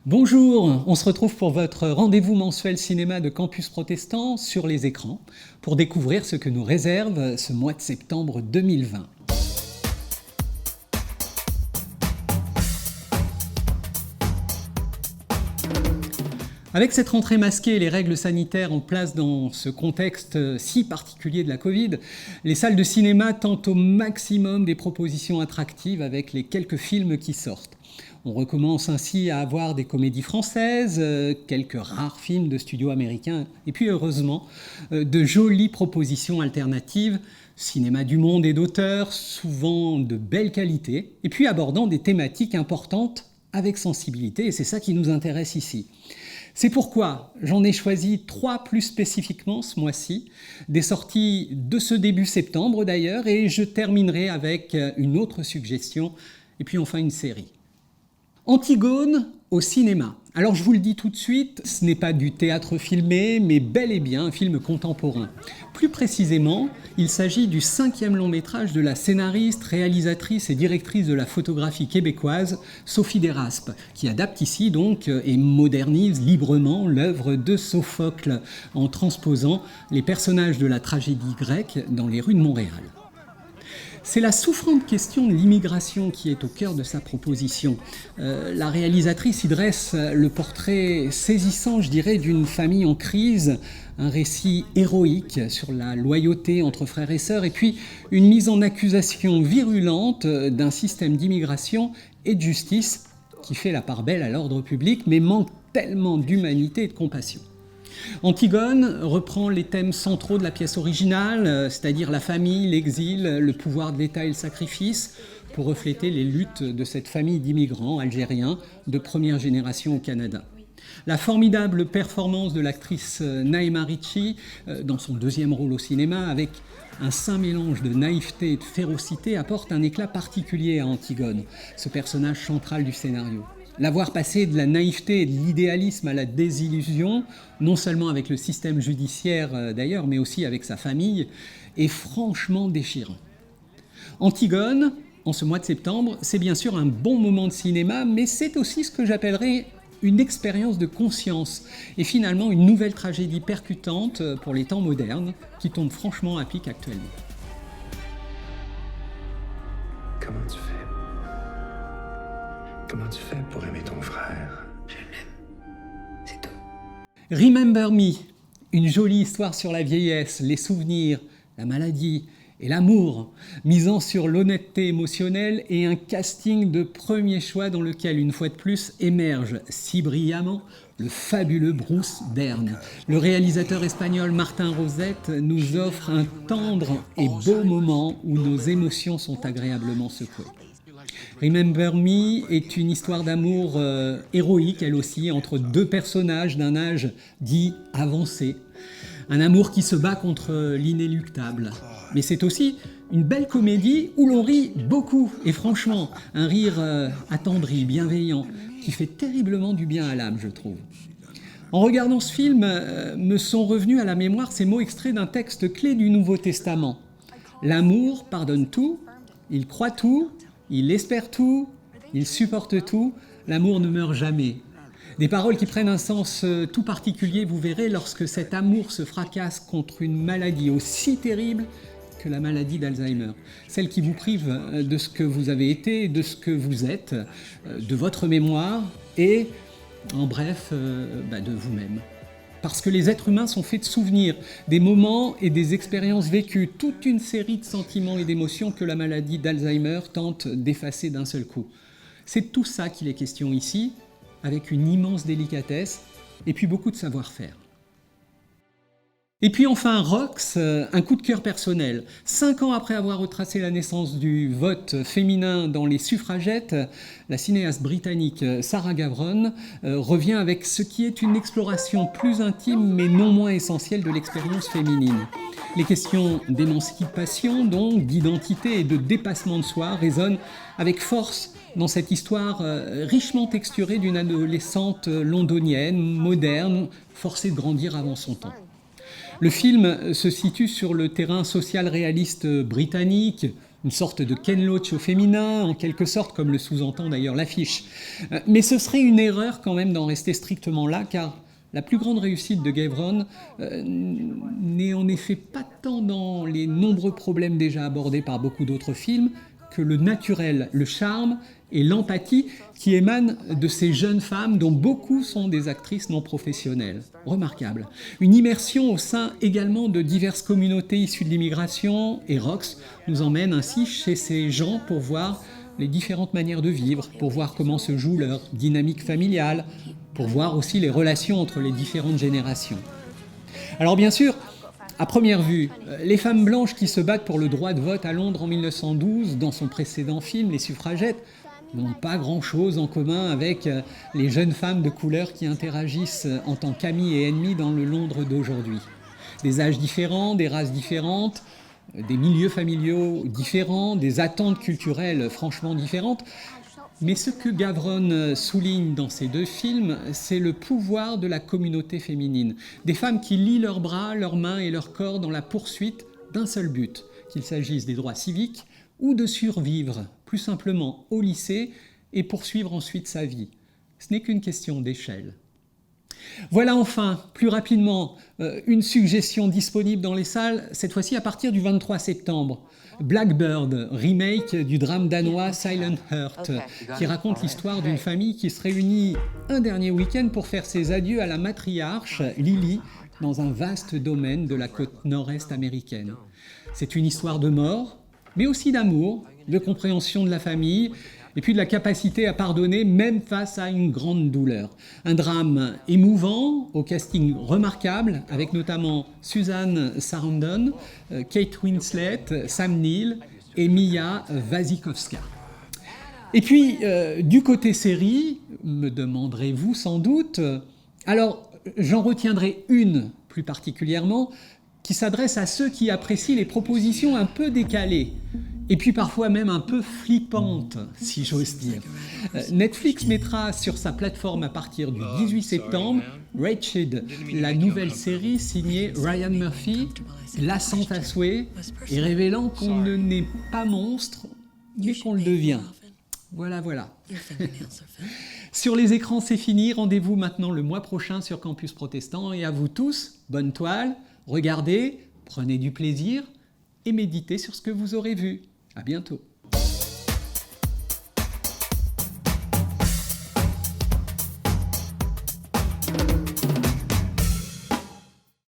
Bonjour, on se retrouve pour votre rendez-vous mensuel cinéma de Campus Protestant sur les écrans pour découvrir ce que nous réserve ce mois de septembre 2020. Avec cette rentrée masquée et les règles sanitaires en place dans ce contexte si particulier de la Covid, les salles de cinéma tentent au maximum des propositions attractives avec les quelques films qui sortent. On recommence ainsi à avoir des comédies françaises, quelques rares films de studios américains, et puis heureusement, de jolies propositions alternatives, cinéma du monde et d'auteurs, souvent de belle qualité, et puis abordant des thématiques importantes avec sensibilité, et c'est ça qui nous intéresse ici. C'est pourquoi j'en ai choisi 3 plus spécifiquement ce mois-ci, des sorties de ce début septembre d'ailleurs, et je terminerai avec une autre suggestion, et puis enfin une série. Antigone au cinéma. Alors je vous le dis tout de suite, ce n'est pas du théâtre filmé, mais bel et bien un film contemporain. Plus précisément, il s'agit du 5e long métrage de la scénariste, réalisatrice et directrice de la photographie québécoise, Sophie Desraspes, qui adapte ici donc et modernise librement l'œuvre de Sophocle en transposant les personnages de la tragédie grecque dans les rues de Montréal. C'est la souffrante question de l'immigration qui est au cœur de sa proposition. La réalisatrice y dresse le portrait saisissant, je dirais, d'une famille en crise, un récit héroïque sur la loyauté entre frères et sœurs, et puis une mise en accusation virulente d'un système d'immigration et de justice qui fait la part belle à l'ordre public, mais manque tellement d'humanité et de compassion. Antigone reprend les thèmes centraux de la pièce originale, c'est-à-dire la famille, l'exil, le pouvoir de l'État et le sacrifice, pour refléter les luttes de cette famille d'immigrants algériens de première génération au Canada. La formidable performance de l'actrice Naïma Ricci dans son 2e rôle au cinéma, avec un saint mélange de naïveté et de férocité, apporte un éclat particulier à Antigone, ce personnage central du scénario. La voir passer de la naïveté et de l'idéalisme à la désillusion, non seulement avec le système judiciaire d'ailleurs, mais aussi avec sa famille, est franchement déchirant. Antigone, en ce mois de septembre, c'est bien sûr un bon moment de cinéma, mais c'est aussi ce que j'appellerais une expérience de conscience et finalement une nouvelle tragédie percutante pour les temps modernes qui tombe franchement à pic actuellement. Comment tu fais? Comment tu fais pour aimer ton frère? Je l'aime. C'est tout. Remember Me, une jolie histoire sur la vieillesse, les souvenirs, la maladie et l'amour, misant sur l'honnêteté émotionnelle et un casting de premier choix dans lequel, une fois de plus, émerge si brillamment le fabuleux Bruce Dern. Le réalisateur espagnol Martin Rosette nous offre un tendre et beau moment où nos émotions sont agréablement secouées. Remember Me est une histoire d'amour héroïque, elle aussi, entre 2 personnages d'un âge dit avancé. Un amour qui se bat contre l'inéluctable. Mais c'est aussi une belle comédie où l'on rit beaucoup. Et franchement, un rire attendri, bienveillant, qui fait terriblement du bien à l'âme, je trouve. En regardant ce film, me sont revenus à la mémoire ces mots extraits d'un texte clé du Nouveau Testament. L'amour pardonne tout, il croit tout, il espère tout, il supporte tout, l'amour ne meurt jamais. Des paroles qui prennent un sens tout particulier, vous verrez, lorsque cet amour se fracasse contre une maladie aussi terrible que la maladie d'Alzheimer. Celle qui vous prive de ce que vous avez été, de ce que vous êtes, de votre mémoire et, en bref, de vous-même. Parce que les êtres humains sont faits de souvenirs, des moments et des expériences vécues, toute une série de sentiments et d'émotions que la maladie d'Alzheimer tente d'effacer d'un seul coup. C'est de tout ça qu'il est question ici, avec une immense délicatesse et puis beaucoup de savoir-faire. Et puis enfin Rox, un coup de cœur personnel. 5 ans après avoir retracé la naissance du vote féminin dans les suffragettes, la cinéaste britannique Sarah Gavron revient avec ce qui est une exploration plus intime mais non moins essentielle de l'expérience féminine. Les questions d'émancipation, donc d'identité et de dépassement de soi résonnent avec force dans cette histoire richement texturée d'une adolescente londonienne, moderne, forcée de grandir avant son temps. Le film se situe sur le terrain social réaliste britannique, une sorte de Ken Loach au féminin, en quelque sorte, comme le sous-entend d'ailleurs l'affiche. Mais ce serait une erreur quand même d'en rester strictement là, car la plus grande réussite de Gavron n'est en effet pas tant dans les nombreux problèmes déjà abordés par beaucoup d'autres films que le naturel, le charme et l'empathie qui émanent de ces jeunes femmes dont beaucoup sont des actrices non professionnelles. Remarquable. Une immersion au sein également de diverses communautés issues de l'immigration, et Rox nous emmène ainsi chez ces gens pour voir les différentes manières de vivre, pour voir comment se joue leur dynamique familiale, pour voir aussi les relations entre les différentes générations. Alors bien sûr, à première vue, les femmes blanches qui se battent pour le droit de vote à Londres en 1912, dans son précédent film, Les Suffragettes, n'ont pas grand-chose en commun avec les jeunes femmes de couleur qui interagissent en tant qu'amies et ennemies dans le Londres d'aujourd'hui. Des âges différents, des races différentes, des milieux familiaux différents, des attentes culturelles franchement différentes. Mais ce que Gavron souligne dans ces deux films, c'est le pouvoir de la communauté féminine. Des femmes qui lient leurs bras, leurs mains et leur corps dans la poursuite d'un seul but, qu'il s'agisse des droits civiques ou de survivre, plus simplement, au lycée et poursuivre ensuite sa vie. Ce n'est qu'une question d'échelle. Voilà enfin, plus rapidement, une suggestion disponible dans les salles, cette fois-ci à partir du 23 septembre. Blackbird, remake du drame danois Silent Heart, qui raconte l'histoire d'une famille qui se réunit un dernier week-end pour faire ses adieux à la matriarche, Lily, dans un vaste domaine de la côte nord-est américaine. C'est une histoire de mort, mais aussi d'amour, de compréhension de la famille, et puis de la capacité à pardonner même face à une grande douleur. Un drame émouvant, au casting remarquable, avec notamment Susan Sarandon, Kate Winslet, Sam Neill et Mia Wasikowska. Et puis, du côté série, me demanderez-vous sans doute, alors j'en retiendrai une plus particulièrement, qui s'adresse à ceux qui apprécient les propositions un peu décalées, et puis parfois même un peu flippantes, si j'ose dire. Netflix mettra sur sa plateforme à partir du 18 septembre Wretched, la nouvelle série signée Ryan Murphy, lassante à souhait et révélant qu'on ne naît pas monstre, mais qu'on le devient. Voilà. Sur les écrans, c'est fini. Rendez-vous maintenant le mois prochain sur Campus Protestant. Et à vous tous, bonne toile, regardez, prenez du plaisir et méditez sur ce que vous aurez vu. À bientôt.